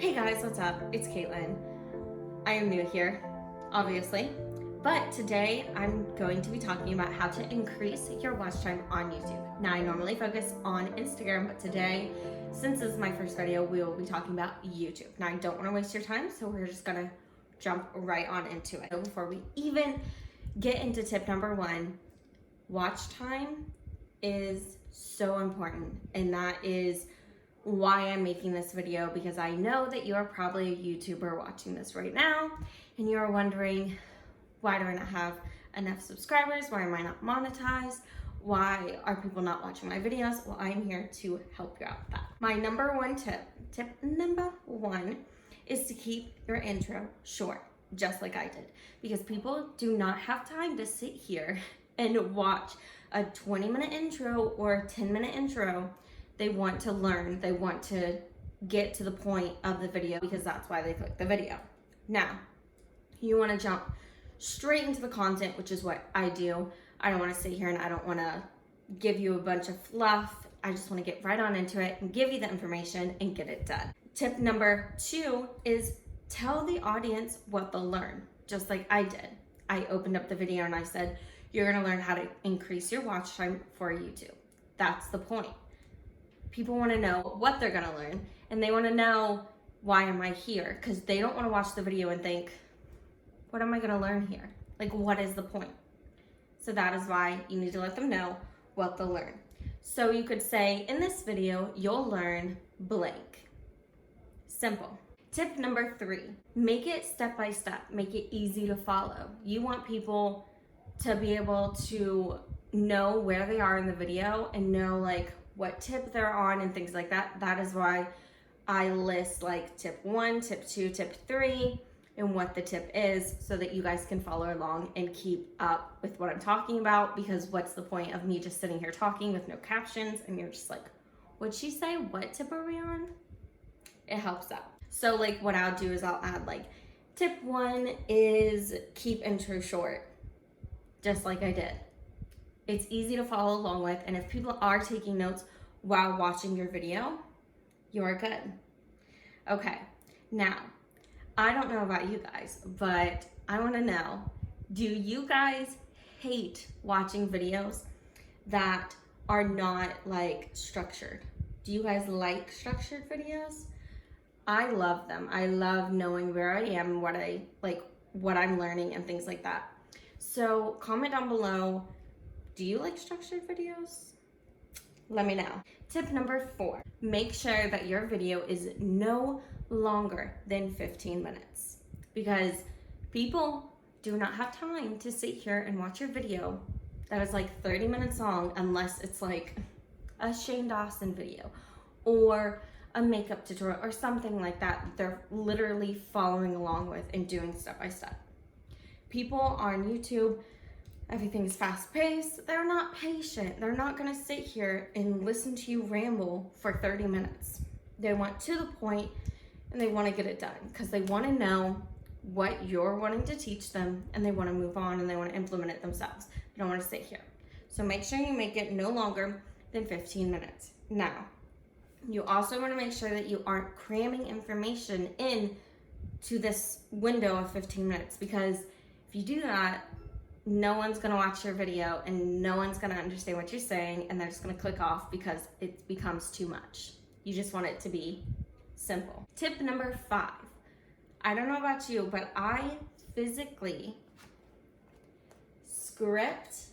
Hey guys, what's up? It's Caitlin. I am new here, obviously, but today I'm going to be talking about how to increase your watch time on YouTube. Now, I normally focus on Instagram, but today, since this is my first video, we will be talking about YouTube. Now, I don't want to waste your time, so we're just gonna jump right on into it. So before we even get into tip number one, watch time is so important, and that is why I'm making this video, because I know that you are probably a YouTuber watching this right now and you're wondering, why do I not have enough subscribers? Why am I not monetized? Why are people not watching my videos? Well, I'm here to help you out with that. My number one tip number one, is to keep your intro short, just like I did, because people do not have time to sit here and watch a 20-minute intro or a 10-minute intro. They want to learn, they want to get to the point of the video, because that's why they click the video. Now, you want to jump straight into the content, which is what I do. I don't want to sit here and I don't want to give you a bunch of fluff. I just want to get right on into it and give you the information and get it done. Tip number two is tell the audience what they'll learn, just like I did. I opened up the video and I said, you're going to learn how to increase your watch time for YouTube. That's the point. People want to know what they're going to learn, and they want to know, why am I here? Because they don't want to watch the video and think, what am I going to learn here? Like, what is the point? So that is why you need to let them know what they'll learn. So you could say, in this video, you'll learn blank. Simple. Tip number three, make it step by step. Make it easy to follow. You want people to be able to know where they are in the video and know, like, what tip they're on and things like that. That is why I list like tip 1, tip 2, tip 3, and what the tip is, so that you guys can follow along and keep up with what I'm talking about. Because what's the point of me just sitting here talking with no captions and you're just like, what'd she say? What tip are we on? It helps out. So like what I'll do is I'll add like, tip 1 is keep intro short, just like I did. It's easy to follow along with, and if people are taking notes while watching your video, you're good. Okay, now, I don't know about you guys, but I wanna know, do you guys hate watching videos that are not like structured? Do you guys like structured videos? I love them. I love knowing where I am, what I'm learning and things like that. So comment down below, do you like structured videos? Let me know. Tip number 4, make sure that your video is no longer than 15 minutes, because people do not have time to sit here and watch your video that is like 30 minutes long, unless it's like a Shane Dawson video or a makeup tutorial or something like that. They're literally following along with and doing step by step. People on YouTube, everything is fast paced. They're not patient. They're not gonna sit here and listen to you ramble for 30 minutes. They want to the point and they wanna get it done, because they wanna know what you're wanting to teach them, and they wanna move on and they wanna implement it themselves. They don't wanna sit here. So make sure you make it no longer than 15 minutes. Now, you also wanna make sure that you aren't cramming information in to this window of 15 minutes, because if you do that, no one's gonna watch your video and no one's gonna understand what you're saying, and they're just gonna click off because it becomes too much. You just want it to be simple. Tip number 5. I don't know about you, but I physically script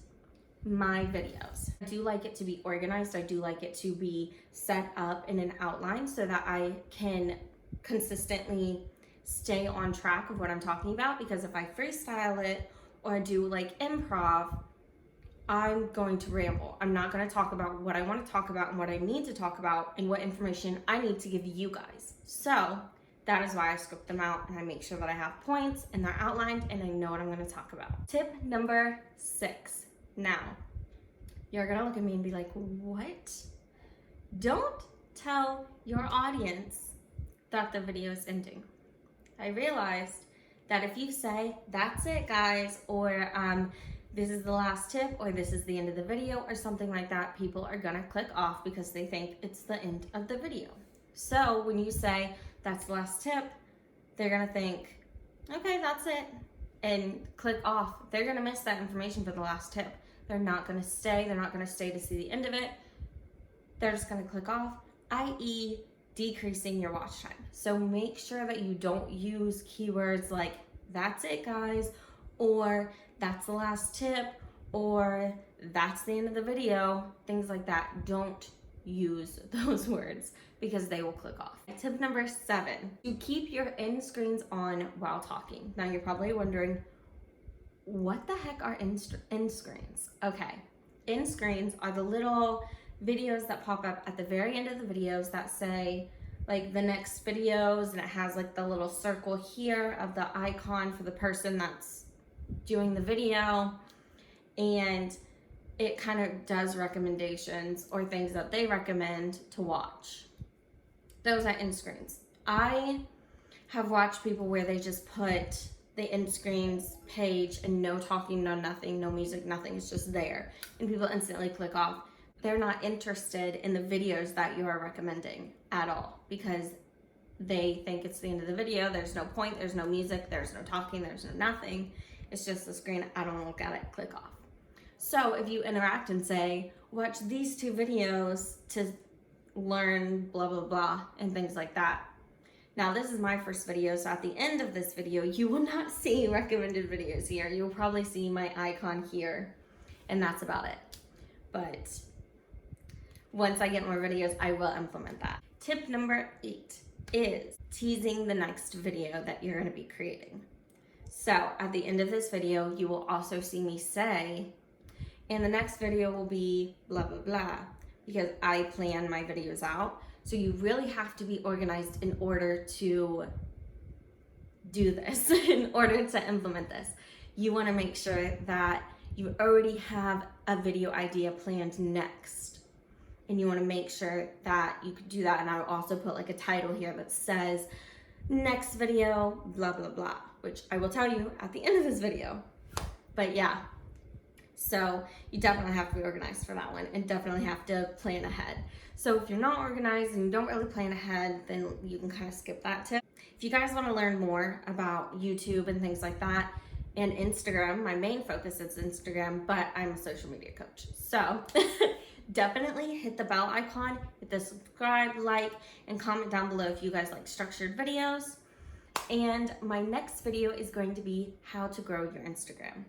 my videos. I do like it to be organized. I do like it to be set up in an outline so that I can consistently stay on track of what I'm talking about, because if I freestyle it or do like improv, I'm going to ramble. I'm not going to talk about what I want to talk about and what I need to talk about and what information I need to give you guys. So that is why I script them out, and I make sure that I have points and they're outlined and I know what I'm going to talk about. Tip number 6. Now, you're going to look at me and be like, what? Don't tell your audience that the video is ending. I realized that if you say, that's it guys, or this is the last tip, or this is the end of the video, or something like that, people are gonna click off because they think it's the end of the video. So when you say, that's the last tip, they're gonna think, okay, that's it, and click off. They're gonna miss that information for the last tip. They're not gonna stay. They're not gonna stay to see the end of it. They're just gonna click off, i.e. decreasing your watch time. So make sure that you don't use keywords like, that's it guys, or that's the last tip, or that's the end of the video, things like that. Don't use those words because they will click off. Tip number 7, to keep your end screens on while talking. Now you're probably wondering, what the heck are end screens? Okay, end screens are the little videos that pop up at the very end of the videos that say like the next videos, and it has like the little circle here of the icon for the person that's doing the video, and it kind of does recommendations or things that they recommend to watch. Those are end screens. I have watched people where they just put the end screens page and no talking, no nothing, no music, nothing. It's just there. And people instantly click off. They're not interested in the videos that you are recommending at all because they think it's the end of the video. There's no point, there's no music, there's no talking, there's no nothing. It's just the screen. I don't look at it, click off. So if you interact and say, watch these 2 videos to learn blah, blah, blah, and things like that. Now this is my first video, so at the end of this video, you will not see recommended videos here. You'll probably see my icon here, and that's about it. But once I get more videos, I will implement that. Tip number 8 is teasing the next video that you're gonna be creating. So at the end of this video, you will also see me say, and the next video will be blah, blah, blah, because I plan my videos out. So you really have to be organized in order to do this, in order to implement this. You wanna make sure that you already have a video idea planned next. And you wanna make sure that you could do that. And I'll also put like a title here that says, next video, blah, blah, blah, which I will tell you at the end of this video. But yeah, so you definitely have to be organized for that one and definitely have to plan ahead. So if you're not organized and you don't really plan ahead, then you can kind of skip that tip. If you guys want to learn more about YouTube and things like that and Instagram, my main focus is Instagram, but I'm a social media coach. So definitely hit the bell icon, hit the subscribe, like, and comment down below if you guys like structured videos. And my next video is going to be how to grow your Instagram.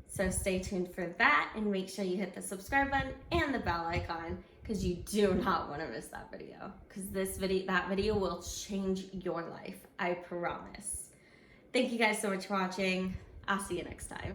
So stay tuned for that and make sure you hit the subscribe button and the bell icon because you do not want to miss that video, because that video will change your life, I promise. Thank you guys so much for watching. I'll see you next time.